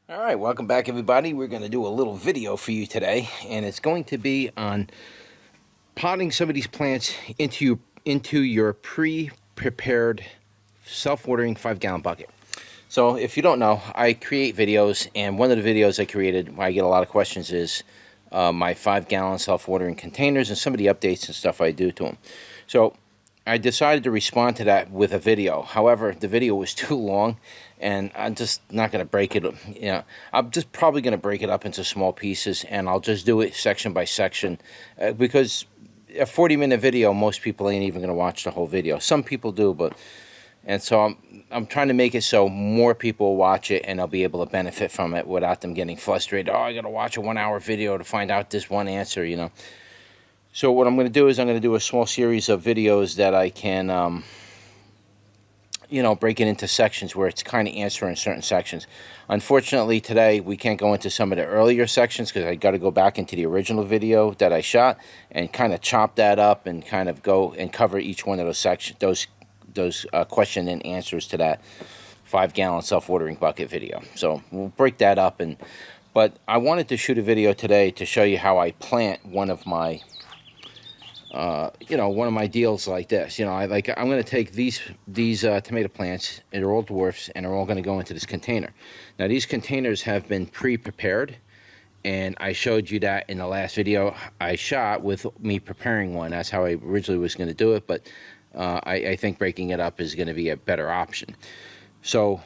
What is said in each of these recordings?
Alright, welcome back everybody. We're going to do a little video for you today, and it's going to be on potting some of these plants into your pre-prepared self-watering 5-gallon bucket. So if you don't know, I create videos, and one of the videos I created, where I get a lot of questions, is my 5-gallon self-watering containers and some of the updates and stuff I do to them. So I decided to respond to that with a video. However, the video was too long, and I'm just not going to break it. I'm just probably going to break it up into small pieces, and I'll just do it section by section, because a 40-minute video, most people ain't even going to watch the whole video. Some people do, and so I'm trying to make it so more people watch it, and they'll be able to benefit from it without them getting frustrated. Oh, I got to watch a 1-hour video to find out this one answer, So what I'm going to do is I'm going to do a small series of videos that I can, break it into sections where it's kind of answering certain sections. Unfortunately, today we can't go into some of the earlier sections because I got to go back into the original video that I shot and kind of chop that up and kind of go and cover each one of those sections, those question and answers to that 5-gallon self-watering bucket video. So we'll break that up, but I wanted to shoot a video today to show you how I plant one of my one of my deals like this. I'm going to take these tomato plants, and they're all dwarfs, and they're all going to go into this container. Now, these containers have been pre-prepared, and I showed you that in the last video I shot with me preparing one. That's how I originally was going to do it, but I think breaking it up is going to be a better option. So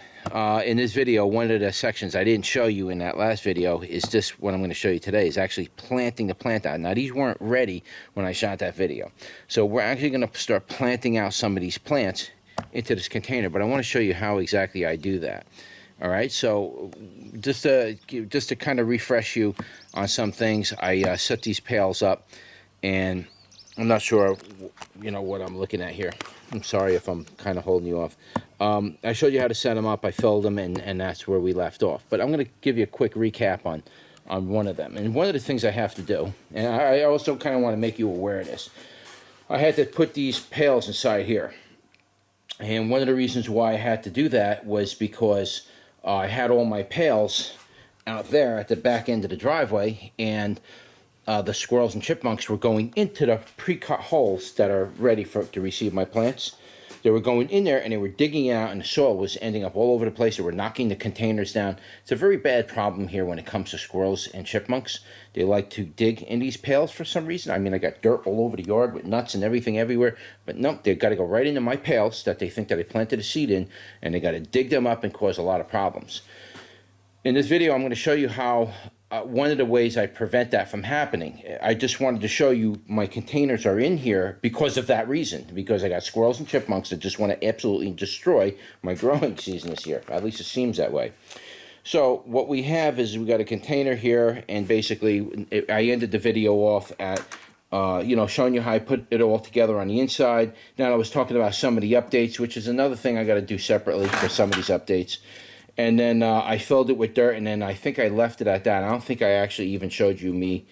in this video, one of the sections I didn't show you in that last video is just what I'm going to show you today, is actually planting the plant out. Now, these weren't ready when I shot that video. So we're actually going to start planting out some of these plants into this container, but I want to show you how exactly I do that. All right, so just to kind of refresh you on some things, I set these pails up, and I'm not sure, what I'm looking at here. I'm sorry if I'm kind of holding you off. I showed you how to set them up. I filled them, and that's where we left off. But I'm going to give you a quick recap on one of them. And one of the things I have to do, and I also kind of want to make you aware of this, I had to put these pails inside here. And one of the reasons why I had to do that was because I had all my pails out there at the back end of the driveway, and the squirrels and chipmunks were going into the pre-cut holes that are ready to receive my plants. They were going in there, and they were digging out, and the soil was ending up all over the place. They were knocking the containers down. It's a very bad problem here when it comes to squirrels and chipmunks. They like to dig in these pails for some reason. I mean, I got dirt all over the yard with nuts and everything everywhere. But no, they've got to go right into my pails that they think that I planted a seed in, and they got to dig them up and cause a lot of problems. In this video, I'm going to show you how one of the ways I prevent that from happening. I just wanted to show you my containers are in here because of that reason, because I got squirrels and chipmunks that just want to absolutely destroy my growing season this year. At least it seems that way. So what we have is we got a container here, and basically I ended the video off at showing you how I put it all together on the inside. Now I was talking about some of the updates, which is another thing I got to do separately for some of these updates. And then I filled it with dirt, and then I think I left it at that. I don't think I actually even showed you me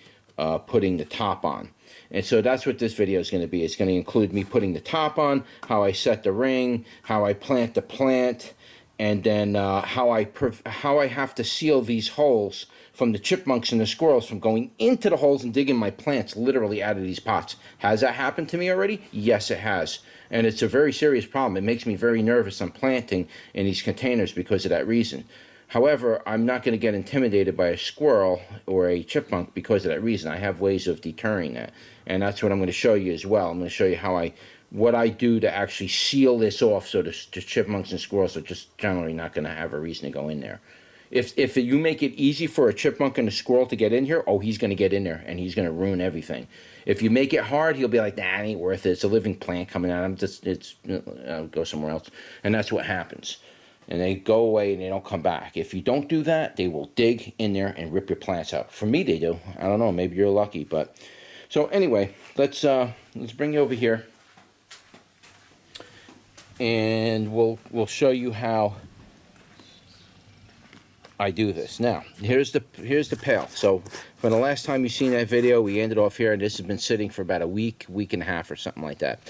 putting the top on. And so that's what this video is going to be. It's going to include me putting the top on, how I set the ring, how I plant the plant, and then how I have to seal these holes from the chipmunks and the squirrels from going into the holes and digging my plants literally out of these pots. Has that happened to me already? Yes, it has. And it's a very serious problem. It makes me very nervous on planting in these containers because of that reason. However, I'm not going to get intimidated by a squirrel or a chipmunk because of that reason. I have ways of deterring that. And that's what I'm going to show you as well. I'm going to show you what I do to actually seal this off so the chipmunks and squirrels are just generally not going to have a reason to go in there. If you make it easy for a chipmunk and a squirrel to get in here, oh, he's going to get in there, and he's going to ruin everything. If you make it hard, he'll be like, nah, it ain't worth it. It's a living plant coming out. I'll go somewhere else. And that's what happens. And they go away, and they don't come back. If you don't do that, they will dig in there and rip your plants out. For me, they do. I don't know. Maybe you're lucky. But so anyway, let's bring you over here, and we'll show you how I do this. Now, here's the pail. So from the last time you seen that video, we ended off here, and this has been sitting for about a week and a half or something like that.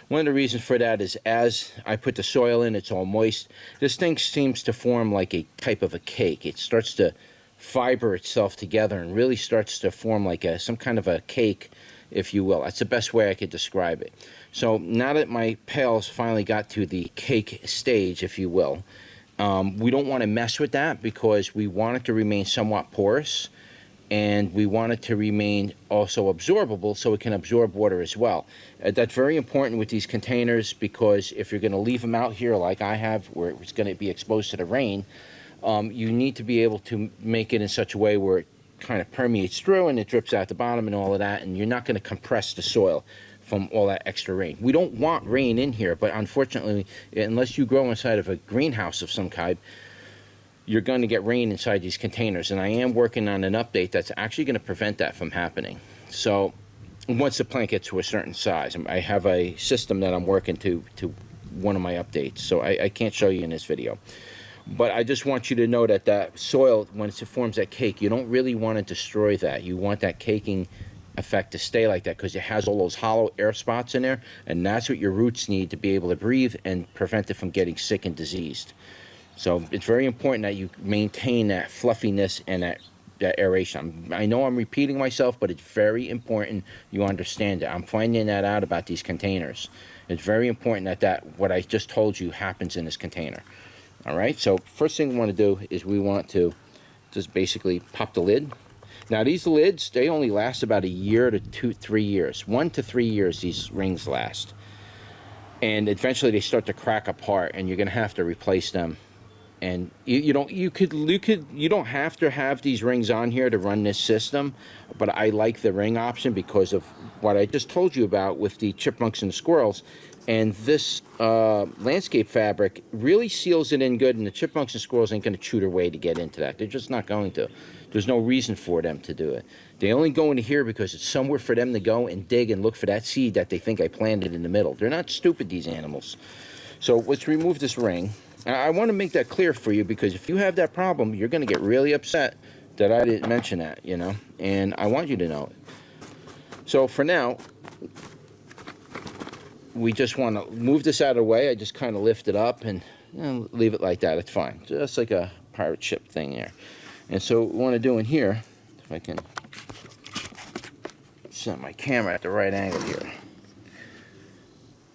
One of the reasons for that is as I put the soil in, it's all moist. This thing seems to form like a type of a cake. It starts to fiber itself together and really starts to form like some kind of a cake, if you will. That's the best way I could describe it. So now that my pails finally got to the cake stage, if you will, we don't want to mess with that because we want it to remain somewhat porous, and we want it to remain also absorbable so it can absorb water as well. That's very important with these containers, because if you're going to leave them out here like I have, where it's going to be exposed to the rain, you need to be able to make it in such a way where it kind of permeates through and it drips out the bottom and all of that, and you're not going to compress the soil from all that extra rain. We don't want rain in here, but unfortunately, unless you grow inside of a greenhouse of some kind, you're going to get rain inside these containers, and I am working on an update that's actually going to prevent that from happening. So once the plant gets to a certain size, I have a system that I'm working to one of my updates, so I can't show you in this video. But I just want you to know that that soil, when it forms that cake, you don't really want to destroy that. You want that caking effect to stay like that, because it has all those hollow air spots in there, and that's what your roots need to be able to breathe and prevent it from getting sick and diseased. So it's very important that you maintain that fluffiness and that aeration. I know I'm repeating myself, but it's very important you understand it. I'm finding that out about these containers. It's very important that what I just told you happens in this container. All right, so first thing we want to do is we want to just basically pop the lid. Now these lids, they only last about a year to 3 years. 1 to 3 years these rings last. And eventually they start to crack apart, and you're going to have to replace them. And you don't have to have these rings on here to run this system, but I like the ring option because of what I just told you about with the chipmunks and the squirrels. And this landscape fabric really seals it in good, and the chipmunks and squirrels ain't going to chew their way to get into that. They're just not going to. There's no reason for them to do it. They only go into here because it's somewhere for them to go and dig and look for that seed that they think I planted in the middle. They're not stupid, these animals. So let's remove this ring. I want to make that clear for you, because if you have that problem, you're going to get really upset that I didn't mention that, you know, and I want you to know it. So for now, we just want to move this out of the way. I just kind of lift it up and leave it like that. It's fine. Just like a pirate ship thing there. And so what we want to do in here, if I can set my camera at the right angle here.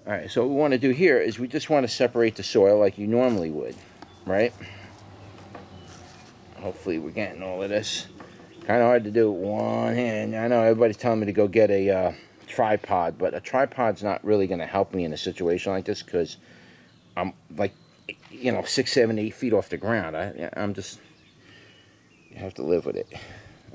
All right, so what we want to do here is we just want to separate the soil like you normally would, right? Hopefully we're getting all of this. Kind of hard to do with one hand. I know everybody's telling me to go get a tripod, but a tripod's not really going to help me in a situation like this, because I'm like, 6, 7, 8 feet off the ground. I'm just, you have to live with it.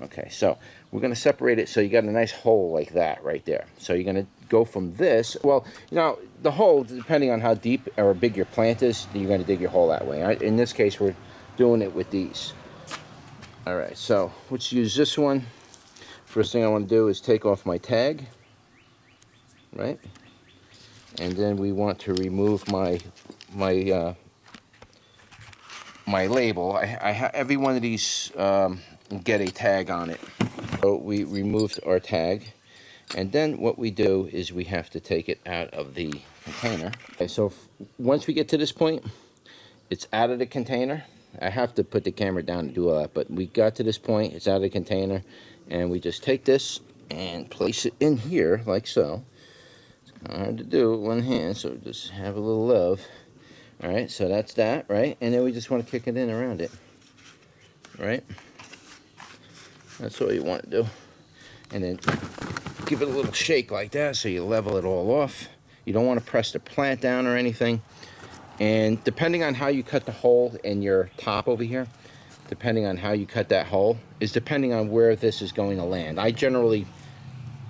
Okay, so we're going to separate it so you got a nice hole like that right there. So you're going to go from this. Well, the hole, depending on how deep or big your plant is, you're going to dig your hole that way. Right? In this case, we're doing it with these. All right, so let's use this one. First thing I want to do is take off my tag, right? And then we want to remove my label. Every one of these get a tag on it. So we removed our tag, and then what we do is we have to take it out of the container. Okay, so once we get to this point, it's out of the container. I have to put the camera down to do all that, but we got to this point, it's out of the container, and we just take this and place it in here like so. It's kind of hard to do with one hand, so just have a little love. All right, so that's that, right? And then we just want to kick it in around it, right? That's what you want to do. And then give it a little shake like that so you level it all off. You don't want to press the plant down or anything. And depending on how you cut the hole in your top over here, depending on how you cut that hole, is depending on where this is going to land. I generally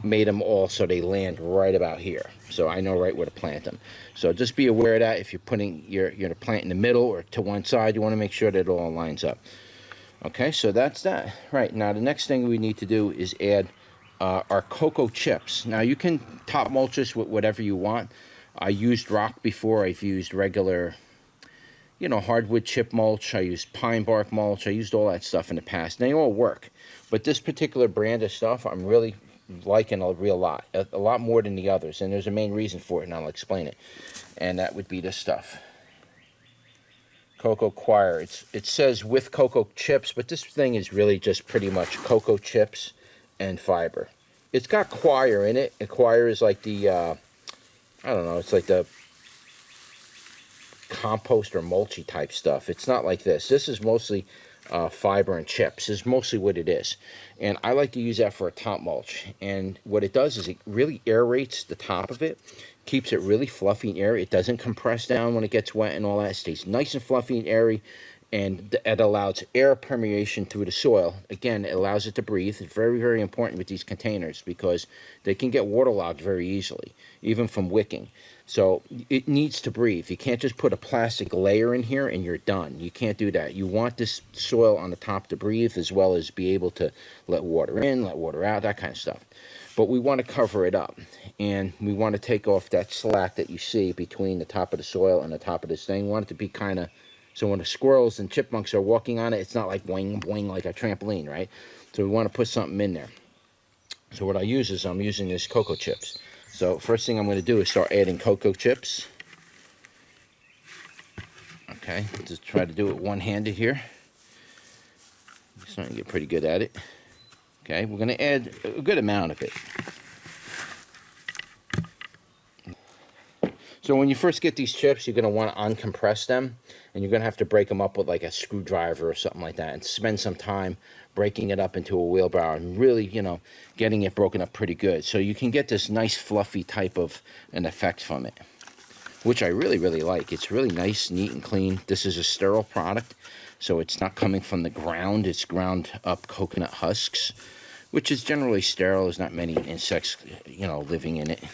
made them all so they land right about here, so I know right where to plant them. So just be aware of that. If you're putting your plant in the middle or to one side, you want to make sure that it all lines up. Okay, so that's that. Right, now the next thing we need to do is add our cocoa chips. Now you can top mulch this with whatever you want. I used rock before. I've used regular, hardwood chip mulch. I used pine bark mulch. I used all that stuff in the past. And they all work. But this particular brand of stuff, I'm really liking a real lot, a lot more than the others, and there's a main reason for it, and I'll explain it. And that would be this stuff. Coco Coir. It says with cocoa chips, but this thing is really just pretty much cocoa chips and fiber. It's got Coir in it, and Coir is like the, I don't know, it's like the compost or mulchy type stuff. It's not like this. This is mostly fiber and chips is mostly what it is, and I like to use that for a top mulch. And what it does is it really aerates the top of it, keeps it really fluffy and airy. It doesn't compress down when it gets wet and all that. It stays nice and fluffy and airy, and it allows air permeation through the soil. Again, it allows it to breathe. It's very, very important with these containers because they can get waterlogged very easily, even from wicking. So it needs to breathe. You can't just put a plastic layer in here and you're done. You can't do that. You want this soil on the top to breathe, as well as be able to let water in, let water out, that kind of stuff. But we want to cover it up, and we want to take off that slack that you see between the top of the soil and the top of this thing. We want it to be kind of, so when the squirrels and chipmunks are walking on it, it's not like boing, boing like a trampoline, right? So we want to put something in there. So what I use is I'm using this cocoa chips. So first thing I'm going to do is start adding cocoa chips. Okay, just try to do it one-handed here. I'm starting to get pretty good at it. Okay, we're going to add a good amount of it. So when you first get these chips, you're going to want to uncompress them, and you're going to have to break them up with like a screwdriver or something like that, and spend some time breaking it up into a wheelbarrow and really, you know, getting it broken up pretty good. So you can get this nice fluffy type of an effect from it, which I really, really like. It's really nice, neat, and clean. This is a sterile product, so it's not coming from the ground. It's ground up coconut husks, which is generally sterile. There's not many insects, you know, living in it.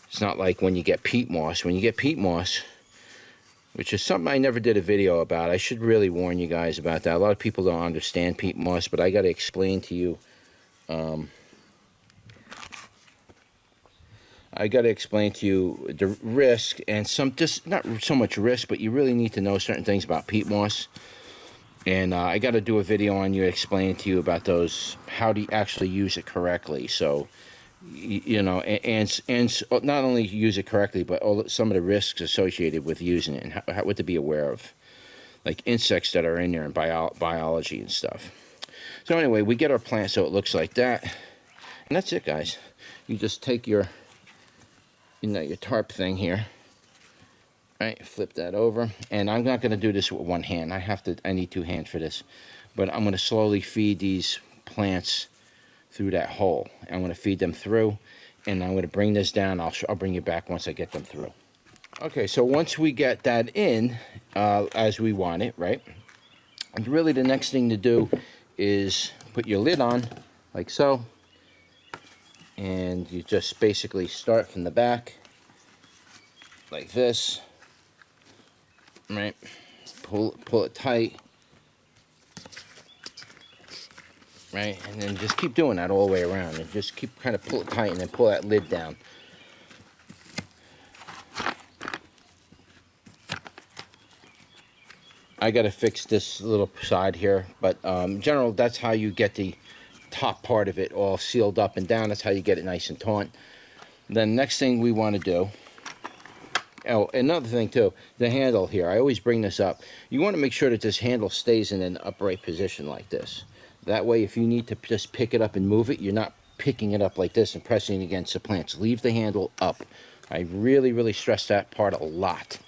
It's not like when you get peat moss. When you get peat moss, which is something I never did a video about. I should really warn you guys about that. A lot of people don't understand peat moss, but I got to explain to you. I got to explain to you the risk, and just not so much risk, but you really need to know certain things about peat moss. And I got to do a video on you explaining to you about those, how to actually use it correctly. So, you know, and not only use it correctly, but some of the risks associated with using it, and what to be aware of, like insects that are in there and biology and stuff. So anyway, we get our plant so it looks like that, and that's it, guys. You just take your, you know, your tarp thing here, right? Flip that over, and I'm not going to do this with one hand. I need two hands for this, but I'm going to slowly feed these plants through that hole. I'm going to feed them through, and I'm going to bring this down. I'll bring you back once I get them through. Okay, so once we get that in as we want it, right? And really the next thing to do is put your lid on, like so, and you just basically start from the back, like this, right? Pull it tight. Right, and then just keep doing that all the way around, and just keep kind of pull it tight, and then pull that lid down. I got to fix this little side here, but in general, that's how you get the top part of it all sealed up and down. That's how you get it nice and taut. Then next thing we want to do, oh, another thing too, the handle here. I always bring this up. You want to make sure that this handle stays in an upright position like this. That way, if you need to just pick it up and move it, you're not picking it up like this and pressing it against the plants. Leave the handle up. I really, really stress that part a lot.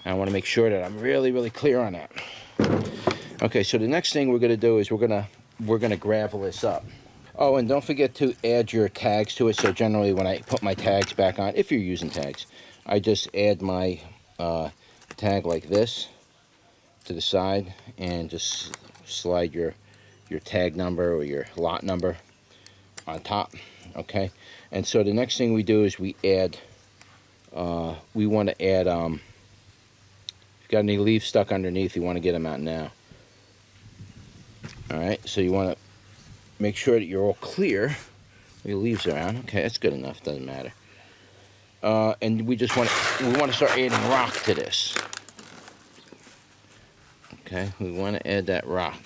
I want to make sure that I'm really, really clear on that. Okay, so the next thing we're going to do is we're going to gravel this up. Oh, and don't forget to add your tags to it. So generally, when I put my tags back on, if you're using tags, I just add my tag like this to the side, and just slide your tag number or your lot number on top. Okay, and so the next thing we do is we add, we want to add, if you've got any leaves stuck underneath, you want to get them out now. Alright, so you want to make sure that you're all clear. Your leaves are out. Okay, that's good enough, doesn't matter. And we just want to start adding rock to this. Okay, we want to add that rock.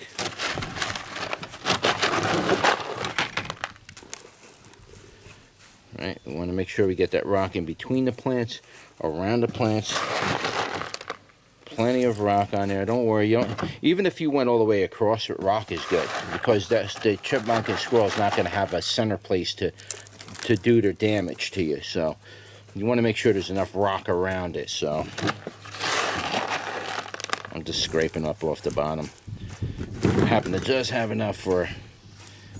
Right, we want to make sure we get that rock in between the plants, around the plants. Plenty of rock on there. Don't worry. Even if you went all the way across, rock is good, because the chipmunk and squirrel is not going to have a center place to do their damage to you. So you want to make sure there's enough rock around it. So I'm just scraping up off the bottom. I happen to just have enough for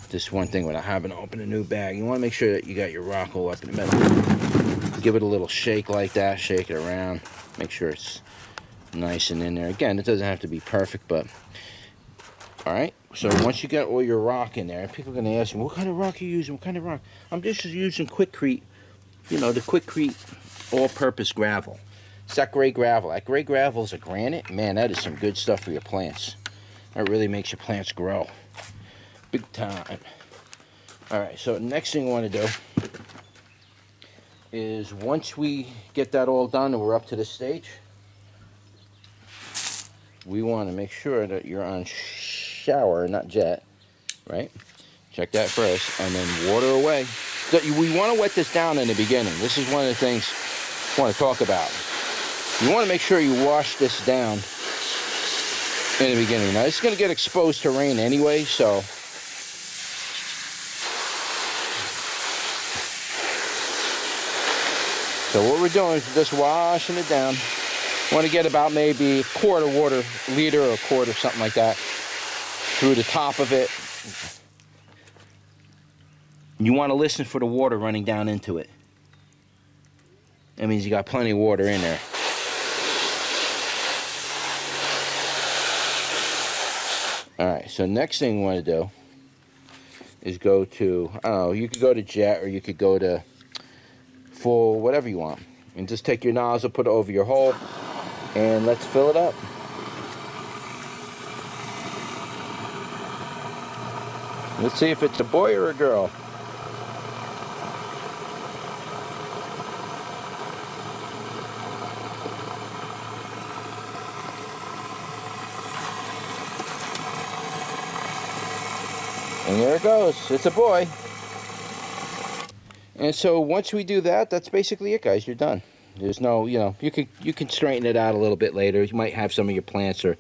this one thing without having to open a new bag. You want to make sure that you got your rock all up in the middle. Give it a little shake like that. Shake it around. Make sure it's nice and in there. Again, it doesn't have to be perfect, but all right. So once you got all your rock in there, people are going to ask you, what kind of rock are you using? What kind of rock? I'm just using Quikrete, the Quikrete all-purpose gravel. It's that gray gravel. That gray gravel is a granite. Man, that is some good stuff for your plants. That really makes your plants grow. Big time. All right, so next thing I want to do is, once we get that all done and we're up to this stage, we want to make sure that you're on shower, not jet, right? Check that first, and then water away. So we want to wet this down in the beginning. This is one of the things I want to talk about. You want to make sure you wash this down in the beginning. Now, it's going to get exposed to rain anyway, so what we're doing is just washing it down. Want to get about maybe a quart of water, liter or a quart or something like that, through the top of it. You want to listen for the water running down into it. That means you got plenty of water in there. Alright, so next thing you want to do is go to, I don't know, you could go to jet or you could go to full, whatever you want. And just take your nozzle, put it over your hole, and let's fill it up. Let's see if it's a boy or a girl. And there it goes. It's a boy. And so once we do that, that's basically it, guys. You're done. There's no, you can straighten it out a little bit later. You might have some of your plants are,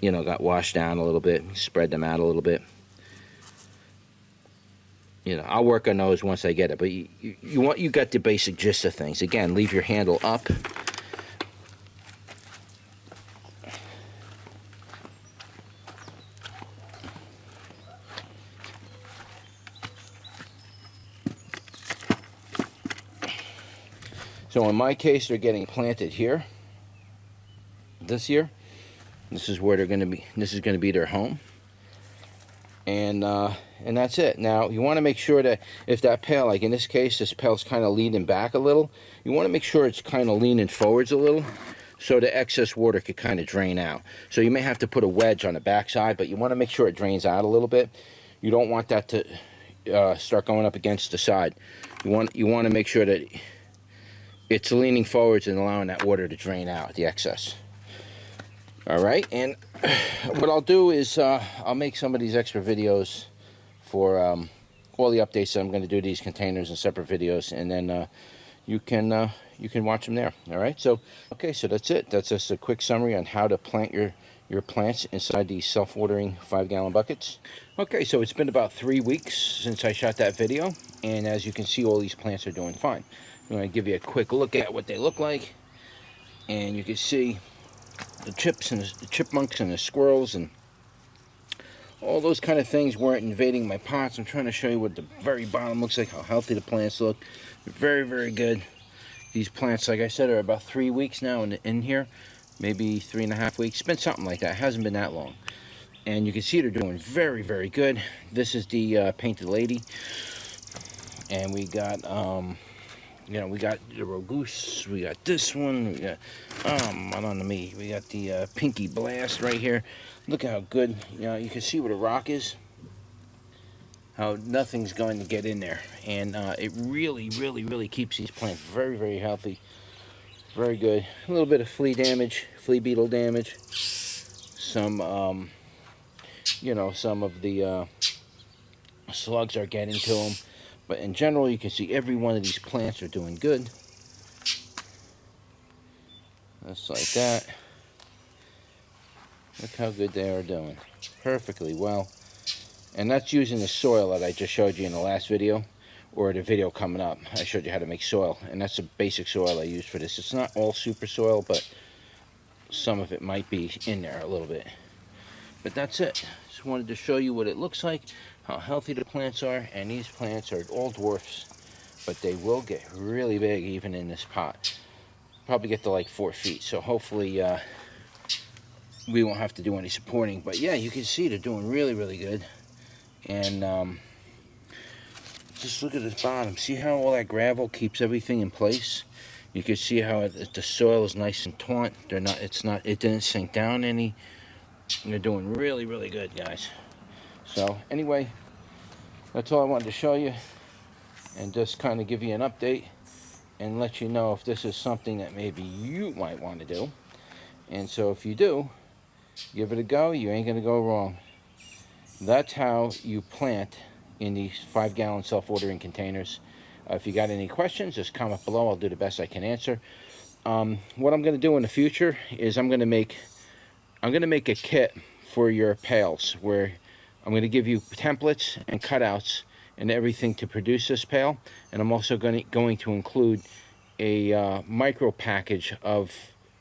got washed down a little bit. Spread them out a little bit. I'll work on those once I get it. But you got the basic gist of things. Again, leave your handle up. So in my case, they're getting planted here this year. This is where they're going to be. This is going to be their home. And that's it. Now, you want to make sure that if that pail, like in this case, this pail's kind of leaning back a little, you want to make sure it's kind of leaning forwards a little so the excess water could kind of drain out. So you may have to put a wedge on the back side, but you want to make sure it drains out a little bit. You don't want that to start going up against the side. You want to make sure that it's leaning forwards and allowing that water to drain out, the excess. All right, and what I'll do is I'll make some of these extra videos for all the updates that I'm going to do to these containers in separate videos, and then you can watch them there. All right, so okay, so that's it. That's just a quick summary on how to plant your plants inside these self-watering 5-gallon buckets. Okay, so it's been about 3 weeks since I shot that video, and as you can see, all these plants are doing fine. I'm going to give you a quick look at what they look like, and you can see the chips and the chipmunks and the squirrels and all those kind of things weren't invading my pots. I'm trying to show you what the very bottom looks like, how healthy the plants look. Very, very good. These plants, like I said, are about 3 weeks now in here, maybe 3.5 weeks. It's been something like that. It hasn't been that long. And you can see they're doing very, very good. This is the painted lady, and we got we got the Rogoose, we got this one, we got, we got the Pinky Blast right here. Look how good, you can see where the rock is, how nothing's going to get in there. And it really, really, really keeps these plants very, very healthy. Very good. A little bit of flea damage, flea beetle damage. Some, some of the slugs are getting to them. But in general, you can see every one of these plants are doing good. Just like that. Look how good they are doing. Perfectly well. And that's using the soil that I just showed you in the last video, or the video coming up. I showed you how to make soil, and that's the basic soil I use for this. It's not all super soil, but some of it might be in there a little bit. But that's it. Just wanted to show you what it looks like, how healthy the plants are, and these plants are all dwarfs, but they will get really big even in this pot. Probably get to like 4 feet, so hopefully we won't have to do any supporting. But yeah, you can see they're doing really, really good. And just look at this bottom. See how all that gravel keeps everything in place? You can see how the soil is nice and taut. It didn't sink down any. They're doing really, really good, guys. So anyway, that's all I wanted to show you, and just kind of give you an update and let you know if this is something that maybe you might want to do. And so if you do, give it a go. You ain't gonna go wrong. That's how you plant in these 5-gallon self-watering containers. If you got any questions, just comment below. I'll do the best I can answer. What I'm going to do in the future is I'm going to make a kit for your pails, where I'm going to give you templates and cutouts and everything to produce this pail. And I'm also going to include a micro package of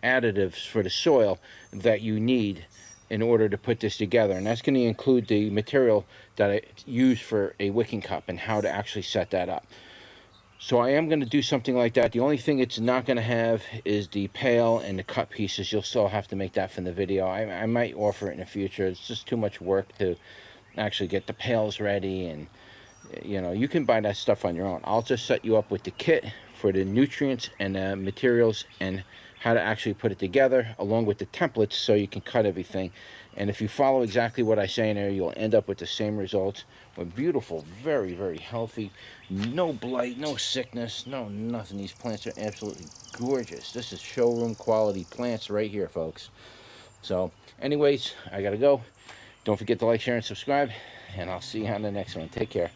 additives for the soil that you need in order to put this together. And that's going to include the material that I use for a wicking cup and how to actually set that up. So I am going to do something like that. The only thing it's not going to have is the pail and the cut pieces. You'll still have to make that from the video. I might offer it in the future. It's just too much work to actually get the pails ready, and you know, you can buy that stuff on your own. I'll just set you up with the kit for the nutrients and the materials and how to actually put it together, along with the templates, so you can cut everything. And if you follow exactly what I say in there, you'll end up with the same results. With beautiful, very, very healthy, no blight, no sickness, no nothing. These plants are absolutely gorgeous. This is showroom quality plants right here, folks. So anyways, I gotta go. Don't forget to like, share, and subscribe, and I'll see you on the next one. Take care.